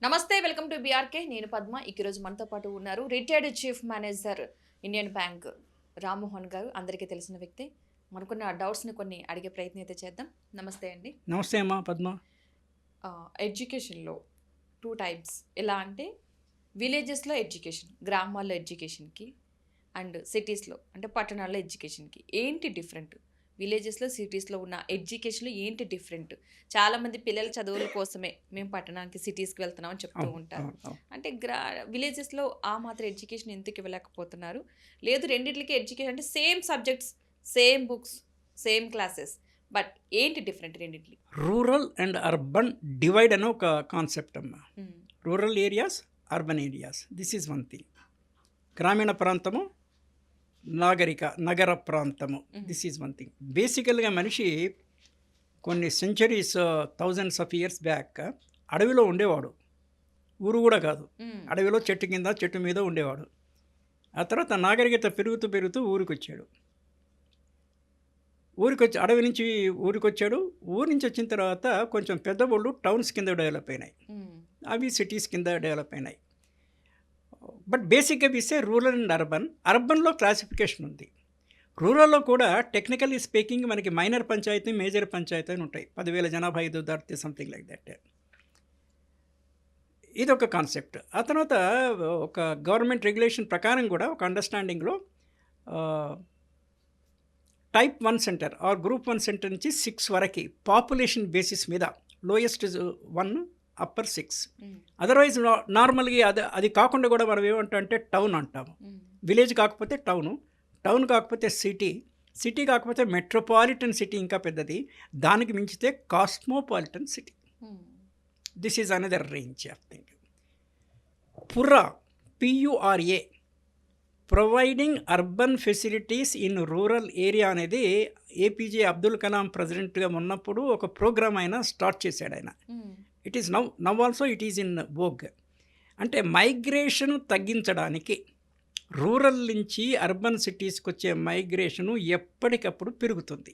నమస్తే, welcome to BRK. నేను పద్మ. ఈరోజు మనతో పాటు ఉన్నారు retired chief manager Indian bank Rammohan గారు. అందరికీ తెలిసిన వ్యక్తి. మనకున్న డౌట్స్ని కొన్ని అడిగే ప్రయత్నం అయితే చేద్దాం. నమస్తే అండి. నమస్తే అమ్మా పద్మ. ఎడ్యుకేషన్లో 2 టైప్స్. ఎలా అంటే విలేజెస్లో ఎడ్యుకేషన్, గ్రామాల్లో ఎడ్యుకేషన్కి, అండ్ సిటీస్లో అంటే పట్టణాల్లో ఎడ్యుకేషన్కి ఏంటి డిఫరెంట్? విలేజెస్లో సిటీస్లో ఉన్న ఎడ్యుకేషన్లో ఏంటి డిఫరెంట్? చాలామంది పిల్లల చదువుల కోసమే మేము పట్టణానికి సిటీస్కి వెళ్తున్నామని చెప్తూ ఉంటారు. అంటే విలేజెస్లో ఆ మాత్రం ఎడ్యుకేషన్ ఎందుకు ఇవ్వలేకపోతున్నారు? లేదు, రెండింటికి ఎడ్యుకేషన్ అంటే same subjects, same books, same classes, but ఏంటి డిఫరెంట్ రెండింటికి? రూరల్ అండ్ అర్బన్ డివైడ్ అనే ఒక కాన్సెప్ట్ అమ్మా. Rural areas, urban areas, this is one thing. గ్రామీణ ప్రాంతము, నగర ప్రాంతము, దిస్ ఈజ్ వన్ థింగ్. బేసికల్గా మనిషి కొన్ని centuries, thousands of years back అడవిలో ఉండేవాడు. ఊరు కూడా కాదు, అడవిలో చెట్టు కింద చెట్టు మీద ఉండేవాడు. ఆ తర్వాత నాగరికత పెరుగుతూ ఊరికి వచ్చాడు. అడవి నుంచి ఊరికి వచ్చాడు. ఊరి నుంచి వచ్చిన తర్వాత కొంచెం పెద్ద ఊళ్ళు టౌన్స్ కింద డెవలప్ అయినాయి, అవి సిటీస్ కింద డెవలప్ అయినాయి. బట్ బేసిక్గా విసే రూరల్ అండ్ అర్బన్. అర్బన్లో క్లాసిఫికేషన్ ఉంది. రూరల్లో కూడా టెక్నికల్లీ స్పీకింగ్ మనకి మైనర్ పంచాయతీ, మేజర్ పంచాయతీ అని ఉంటాయి. 10,000 జనాభా 5 దాటితే సంథింగ్ లైక్ దట్. ఇది ఒక కాన్సెప్ట్. ఆ తర్వాత ఒక గవర్నమెంట్ రెగ్యులేషన్ ప్రకారం కూడా ఒక అండర్స్టాండింగ్లో type 1 centre or group 1 centre నుంచి 6 వరకు పాపులేషన్ బేసిస్ మీద, లోయెస్ట్ 1, అప్పర్ 6. అదర్వైజ్ నార్మల్గా అది కాకుండా కూడా మనం ఏమంటాం అంటే టౌన్ అంటాము. విలేజ్ కాకపోతే టౌన్ కాకపోతే సిటీ కాకపోతే మెట్రోపాలిటన్ సిటీ, ఇంకా పెద్దది. దానికి మించితే cosmopolitan city. This is another range of thing. PURA, PURA, providing urban facilities in rural area అనేది APJ అబ్దుల్ కలాం ప్రెసిడెంట్గా ఉన్నప్పుడు ఒక ప్రోగ్రామ్ ఆయన స్టార్ట్ చేశాడు ఆయన. It is now also it is in vogue. అంటే మైగ్రేషన్ తగ్గించడానికి రూరల్ నుంచి అర్బన్ సిటీస్కి వచ్చే మైగ్రేషను ఎప్పటికప్పుడు పెరుగుతుంది.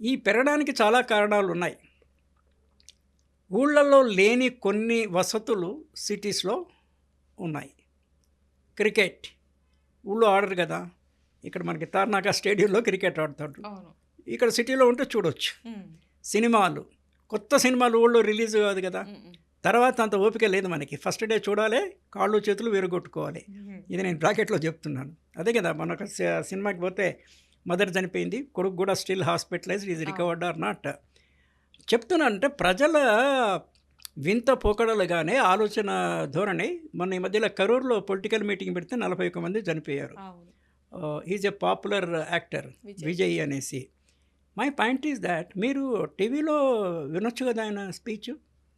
ఈ పెరగడానికి చాలా కారణాలు ఉన్నాయి. ఊళ్ళల్లో లేని కొన్ని వసతులు సిటీస్లో ఉన్నాయి. క్రికెట్ ఊళ్ళో ఆడరు కదా, ఇక్కడ మనకి తార్నాక స్టేడియంలో క్రికెట్ ఆడతాడు. ఇక్కడ సిటీలో ఉంటే చూడవచ్చు. సినిమాలు, కొత్త సినిమాలు ఊళ్ళో రిలీజ్ కాదు కదా, తర్వాత అంత ఓపిక లేదు మనకి. ఫస్ట్ డే చూడాలి, కాళ్ళు చేతులు విరగొట్టుకోవాలి. ఇది నేను బ్రాకెట్లో చెప్తున్నాను. అదే కదా, మన ఒక సినిమాకి పోతే మదర్ చనిపోయింది, కొడుకు కూడా still hospitalized, is recovered or not. చెప్తున్నానంటే ప్రజల వింత పోకడలుగానే ఆలోచన ధోరణి. మొన్న ఈ మధ్యలో కరూర్లో పొలిటికల్ మీటింగ్ పెడితే 41 మంది చనిపోయారు. Is a popular actor Vijay అనేసి. మై పాయింట్ ఈజ్ దాట్ మీరు టీవీలో వినొచ్చు కదా ఆయన speech.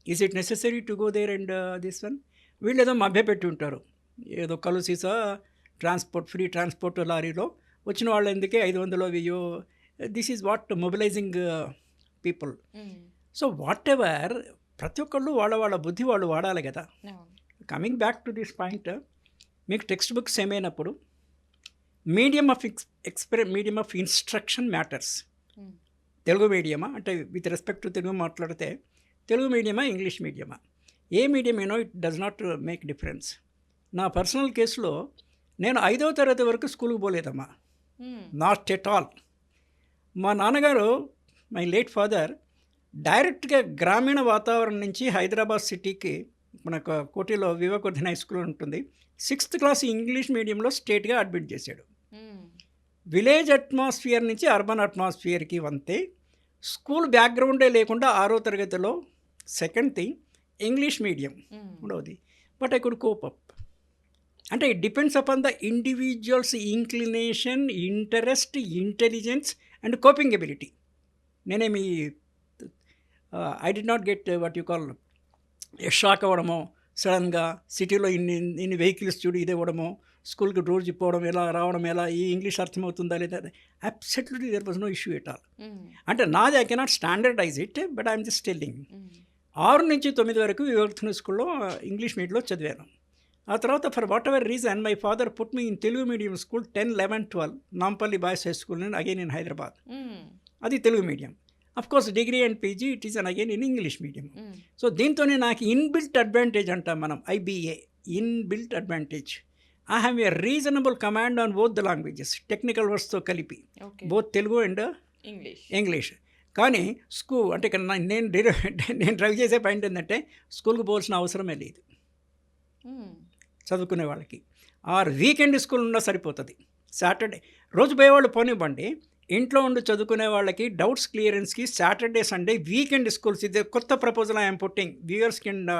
Is it necessary to go there and this one? వీళ్ళు ఏదో మభ్యపెట్టి ఉంటారు, ఏదో కలుసీసా ట్రాన్స్పోర్ట్, ఫ్రీ ట్రాన్స్పోర్ట్ లారీలో వచ్చిన వాళ్ళు ఎందుకే 500 వెయ్యో. This is what mobilising people. So whatever, ప్రతి ఒక్కళ్ళు వాళ్ళ బుద్ధి వాళ్ళు వాడాలి కదా. Coming back to this point, మీకు టెక్స్ట్ బుక్స్ ఏమైనప్పుడు medium of instruction matters. Telugu మీడియమా అంటే విత్ రెస్పెక్ట్ టు తెలుగు మాట్లాడితే తెలుగు మీడియమా, ఇంగ్లీష్ మీడియమా, ఏ మీడియం ఏనో it does not make difference. నా పర్సనల్ కేసులో నేను 5వ తరగతి వరకు స్కూల్కి పోలేదమ్మా, నాట్ ఎట్ ఆల్. మా నాన్నగారు, మై లేట్ ఫాదర్, డైరెక్ట్గా గ్రామీణ వాతావరణం నుంచి హైదరాబాద్ సిటీకి, మన కోటిలో వివేకవర్ధన్ హై స్కూల్ ఉంటుంది, 6th క్లాస్ ఇంగ్లీష్ మీడియంలో స్టేట్గా అడ్మిట్ చేశాడు. విలేజ్ అట్మాస్ఫియర్ నుంచి అర్బన్ అట్మాస్ఫియర్కి వంతే స్కూల్ బ్యాక్గ్రౌండే లేకుండా 6వ తరగతిలో సెకండ్ థింగ్ ఇంగ్లీష్ మీడియం ఉండవుది. But I could cope up. అంటే it depends upon the individuals inclination, interest, intelligence and coping ability. నేనేమి I did not get what you call shock అవ్వడమో, సడన్గా సిటీలో ఇన్ని వెహికల్స్ చూడు ఇదే ఇవ్వడమో, స్కూల్కి రోజు పోవడం ఎలా, రావడం ఎలా, ఈ ఇంగ్లీష్ అర్థమవుతుందా లేదా, absolutely there was no issue at all. అంటే నాది I cannot standardize it, but I'm just telling. 6 నుంచి 9 వరకు వివేకవర్ధన్ స్కూల్లో ఇంగ్లీష్ మీడియంలో చదివాను. ఆ తర్వాత for whatever reason my father put me in Telugu medium school 10, 11, 12 Nampally boys high school again in Hyderabad. అది Telugu medium. Of course degree and PG it is on again in English medium. So దీంతోనే నాకు inbuilt advantage అంటాం మనం, IBA, inbuilt advantage. I have a reasonable command on both the languages, technical వర్డ్స్తో కలిపి, both Telugu and English. కానీ అంటే ఇక్కడ నేను డ్రైవ్ చేసే పాయింట్ ఏంటంటే స్కూల్కి పోవాల్సిన అవసరమే లేదు చదువుకునే వాళ్ళకి. ఆర్ వీకెండ్ స్కూల్ ఉన్నా సరిపోతుంది. సాటర్డే రోజు పోయేవాళ్ళు పోనివ్వండి, ఇంట్లో ఉండి చదువుకునే వాళ్ళకి డౌట్స్ క్లియరెన్స్కి సాటర్డే సండే వీకెండ్ స్కూల్స్, ఇది కొత్త ప్రపోజల్ ఐఎమ్ పుట్టింగ్ వ్యూయర్స్ కింద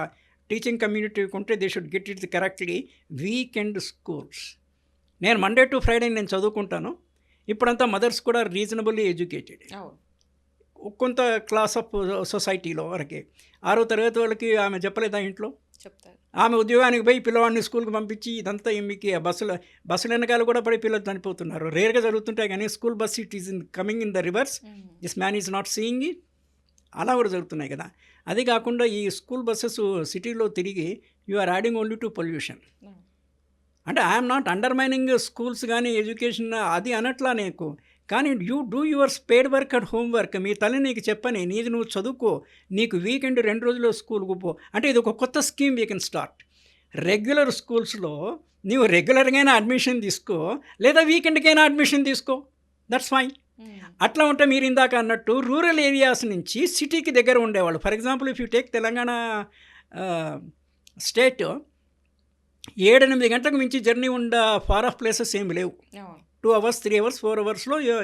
టీచింగ్ కమ్యూనిటీకి ఉంటే they should get it correctly, weekend schools. నేను మండే టు ఫ్రైడే నేను చదువుకుంటాను. ఇప్పుడంతా మదర్స్ కూడా రీజనబుల్లీ ఎడ్యుకేటెడ్, కొంత క్లాస్ ఆఫ్ సొసైటీలో వరకే. 6వ తరగతి వాళ్ళకి ఆమె చెప్పలేదా ఇంట్లో చెప్తారు. ఆమె ఉద్యోగానికి పోయి పిల్లవాడిని స్కూల్కి పంపించి ఇదంతా మీకు బస్సుల వెనకాల కూడా పడి పిల్లలు చనిపోతున్నారు. రేర్గా జరుగుతుంటాయి కానీ school bus it is coming in the reverse, this man is not seeing it. అలా కూడా జరుగుతున్నాయి కదా. అది కాకుండా ఈ స్కూల్ బస్సెస్ సిటీలో తిరిగి you are adding only to pollution. అంటే ఐఎమ్ నాట్ అండర్మైనింగ్ స్కూల్స్ కానీ ఎడ్యుకేషన్ అది అనట్లా నీకు, కానీ you do your spade work and homework. మీ తల్లి నీకు చెప్పని నీది నువ్వు చదువుకో, నీకు వీకెండ్ 2 రోజులు స్కూల్కి పో. అంటే ఇది ఒక కొత్త scheme we can start. Regular స్కూల్స్లో నీవు రెగ్యులర్గానే అడ్మిషన్ తీసుకో, లేదా వీకెండ్కైనా అడ్మిషన్ తీసుకో, దట్స్ ఫైన్. అట్లా ఉంటే మీరు ఇందాక అన్నట్టు రూరల్ ఏరియాస్ నుంచి సిటీకి దగ్గర ఉండేవాళ్ళు, for example if you take Telangana state, 7-8 గంటలకు మించి జర్నీ ఉండ ఫార్ ఆఫ్ ప్లేసెస్ ఏమి లేవు. 2 hours 3 hours 4 hours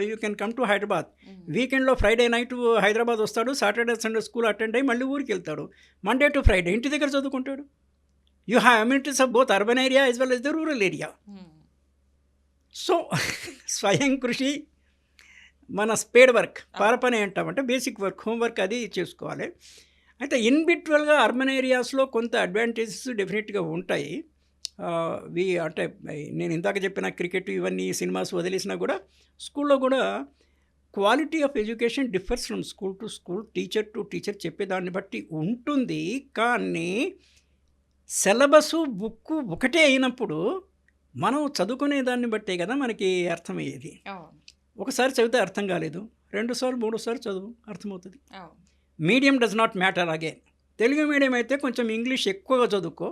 you can come to Hyderabad. వీకెండ్లో ఫ్రైడే నైట్ హైదరాబాద్ వస్తాడు, సాటర్డే సండే స్కూల్ అటెండ్ అయ్యి మళ్ళీ ఊరికి వెళ్తాడు. మండే టు ఫ్రైడే ఇంటి దగ్గర చదువుకుంటాడు. You have amenities of both urban area as well as the rural area. So స్వయం కృషి, మన స్పేడ్ వర్క్, పారపని అంటామంటే బేసిక్ వర్క్, హోంవర్క్ అది చేసుకోవాలి. అయితే ఇండివిజువల్గా అర్బన్ ఏరియాస్లో కొంత అడ్వాంటేజెస్ డెఫినెట్గా ఉంటాయి. అంటే నేను ఇందాక చెప్పిన క్రికెట్ ఇవన్నీ సినిమాస్ వదిలేసినా కూడా స్కూల్లో కూడా quality of education differs from school to school, teacher to teacher చెప్పేదాన్ని బట్టి ఉంటుంది. కానీ సిలబసు బుక్కు ఒకటే అయినప్పుడు మనం చదువుకునే దాన్ని బట్టే కదా మనకి అర్థమయ్యేది. ఒకసారి చదివితే అర్థం కాలేదు, 2 సార్లు 3 సార్లు చదువు అర్థమవుతుంది. Medium does not matter again. Telugu medium అయితే కొంచెం ఇంగ్లీష్ ఎక్కువగా చదువుకో,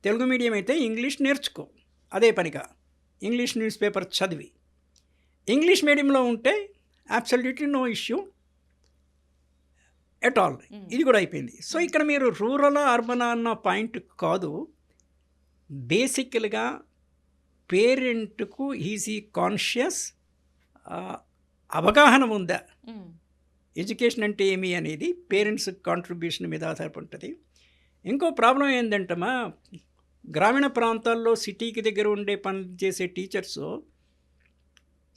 తెలుగు మీడియం అయితే ఇంగ్లీష్ నేర్చుకో అదే పనిగా, ఇంగ్లీష్ న్యూస్ పేపర్ చదివి. ఇంగ్లీష్ మీడియంలో ఉంటే absolutely no issue at all. ఇది కూడా అయిపోయింది. సో ఇక్కడ మీరు రూరల్ అర్బన్ అన్న పాయింట్ కాదు, బేసికల్గా పేరెంట్కు ఈజీ కాన్షియస్ అవగాహన ఉందా ఎడ్యుకేషన్ అంటే ఏమి అనేది పేరెంట్స్ కాంట్రిబ్యూషన్ మీద ఆధారపడి ఉంటుంది. ఇంకో ప్రాబ్లం ఏంటంటమ్మా, గ్రామీణ ప్రాంతాల్లో సిటీకి దగ్గర ఉండే పని చేసే టీచర్స్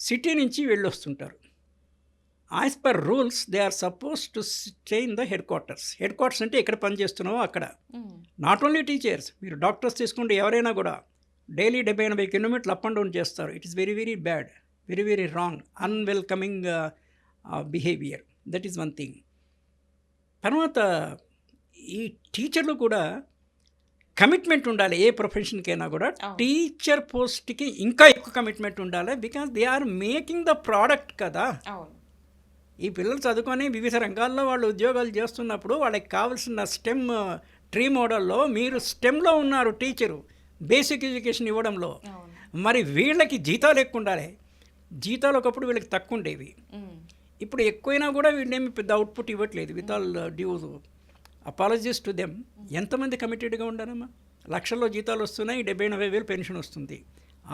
సిటీ నుంచి వెళ్ళొస్తుంటారు. As per rules they are suppose to stay in the headquarters. Headquarters అంటే ఎక్కడ పని చేస్తున్నావో అక్కడ. నాట్ ఓన్లీ టీచర్స్, మీరు డాక్టర్స్ తీసుకుంటే ఎవరైనా కూడా డైలీ 70-80 కిలోమీటర్లు అప్ అండ్ డౌన్ చేస్తారు. It is very very bad, very very wrong, unwelcoming behaviour. That is one thing. తర్వాత ఈ టీచర్లు కూడా కమిట్మెంట్ ఉండాలి. ఏ ప్రొఫెషన్కైనా కూడా టీచర్ పోస్ట్కి ఇంకా ఎక్కువ కమిట్మెంట్ ఉండాలి. Because they are making the product కదా. ఈ పిల్లలు చదువుకొని వివిధ రంగాల్లో వాళ్ళు ఉద్యోగాలు చేస్తున్నప్పుడు వాళ్ళకి కావాల్సిన స్టెమ్ ట్రీ మోడల్లో మీరు స్టెమ్లో ఉన్నారు టీచరు, బేసిక్ ఎడ్యుకేషన్ ఇవ్వడంలో. మరి వీళ్ళకి జీతాలు ఎక్కువ ఉండాలి. జీతాలు ఒకప్పుడు వీళ్ళకి తక్కువ ఉండేవి, ఇప్పుడు ఎక్కువైనా కూడా వీళ్ళేమి పెద్ద అవుట్పుట్ ఇవ్వట్లేదు. With all due apologies to them. ఎంతమంది కమిటెడ్గా ఉండాలమ్మా? లక్షల్లో జీతాలు వస్తున్నాయి, 70-80 పెన్షన్ వస్తుంది.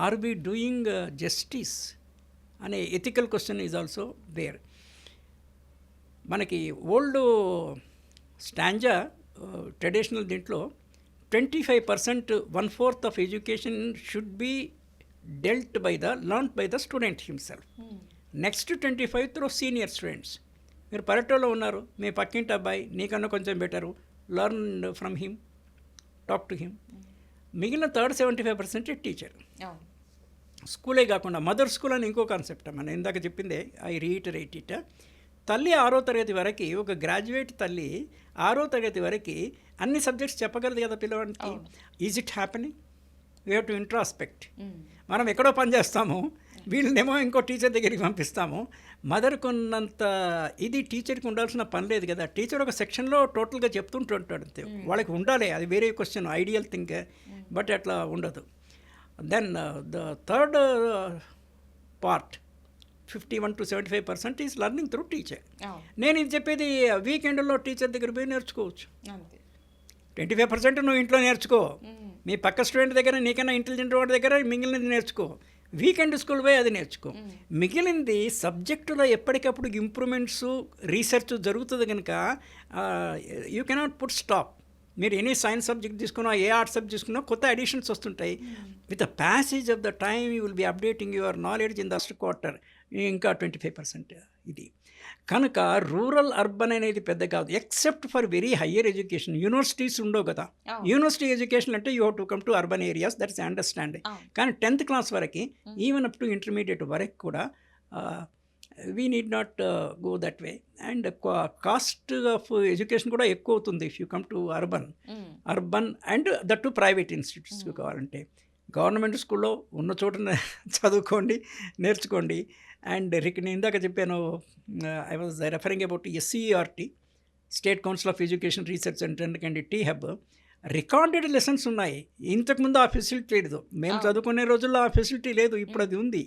ఆర్ బీ డూయింగ్ జస్టిస్ అనే ethical question is also there. మనకి ఓల్డ్ స్టాంజా ట్రెడిషనల్ దీంట్లో 25%, 1/4 of education should be dealt by the learned by the student himself. Next 25 through senior students. మీరు పల్లెటూరులో ఉన్నారు, మీ పక్కింటి అబ్బాయి నీకన్నా కొంచెం better, learn from him, talk to him. మిగిలిన 75% టీచర్. స్కూలే కాకుండా మదర్ స్కూల్ అని ఇంకో కాన్సెప్ట్ మనం ఇందాక చెప్పిందే, ఐ రీటరేట్ ఇట్. తల్లి 6వ తరగతి వరకు, ఒక గ్రాడ్యుయేట్ తల్లి 6వ తరగతి వరకు అన్ని సబ్జెక్ట్స్ చెప్పగలదు కదా పిల్లవాడికి. Is it happening? We have to introspect. మనం ఎక్కడో పని చేస్తాము, వీళ్ళనేమో ఇంకో టీచర్ దగ్గరికి పంపిస్తాము. మదర్కి ఉన్నంత ఇది టీచర్కి ఉండాల్సిన పని లేదు కదా. టీచర్ ఒక సెక్షన్లో టోటల్గా చెప్తుంటుంటాడు అంతే. వాళ్ళకి ఉండాలి, అది వేరే క్వశ్చన్, ఐడియల్ థింగ్, బట్ అట్లా ఉండదు. Then the third part 51 to 75% is learning through teacher. నేను ఇది చెప్పేది వీకెండ్లో టీచర్ దగ్గర పోయి నేర్చుకోవచ్చు. 25% నువ్వు ఇంట్లో నేర్చుకో, మీ పక్క స్టూడెంట్ దగ్గర, నీకన్నా ఇంటెలిజెంట్ వాడి దగ్గర మిగిలినది నేర్చుకో. వీకెండ్ స్కూల్ పోయి అది నేర్చుకో. మిగిలింది సబ్జెక్టులో ఎప్పటికప్పుడు ఇంప్రూవ్మెంట్స్, రీసెర్చ్ జరుగుతుంది కనుక యూ కెనాట్ పుట్ స్టాప్. మీరు ఎనీ సైన్స్ సబ్జెక్ట్ తీసుకున్నా, ఏ ఆర్ట్స్ సబ్జెక్ట్ తీసుకున్నా కొత్త అడిషన్స్ వస్తుంటాయి. With the passage of the time you will be updating your knowledge in the first quarter. ఇంకా 25% ఇది. కనుక రూరల్ అర్బన్ అనేది పెద్ద కాదు, except for very higher education. Universities ఉండవు కదా. యూనివర్సిటీ ఎడ్యుకేషన్ అంటే you have to come to urban areas, that's understanding. కానీ 10th క్లాస్ వరకు, ఈవెన్ అప్ టు ఇంటర్మీడియట్ వరకు కూడా we need not go that way. And cost of education కూడా ఎక్కువ అవుతుంది if you come to urban and that to private ఇన్స్టిట్యూట్స్కి కావాలంటే. Government స్కూల్లో ఉన్న చోట చదువుకోండి, నేర్చుకోండి. అండ్ నేను ఇందాక చెప్పాను, I was referring about SCERT, state council of education research centre and T-Hub. Recorded lessons ఉన్నాయి. ఇంతకుముందు ఆ ఫెసిలిటీ లేదు. మేము చదువుకునే రోజుల్లో ఆ ఫెసిలిటీ లేదు, ఇప్పుడు అది ఉంది.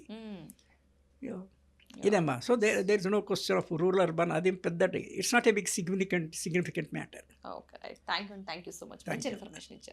ఇదమ్మా. So there is no question of rural urban. అది పెద్ద, it's not a big significant matter. Okay, thank you so much, మంచి ఇన్ఫర్మేషన్ ఇచ్చారు.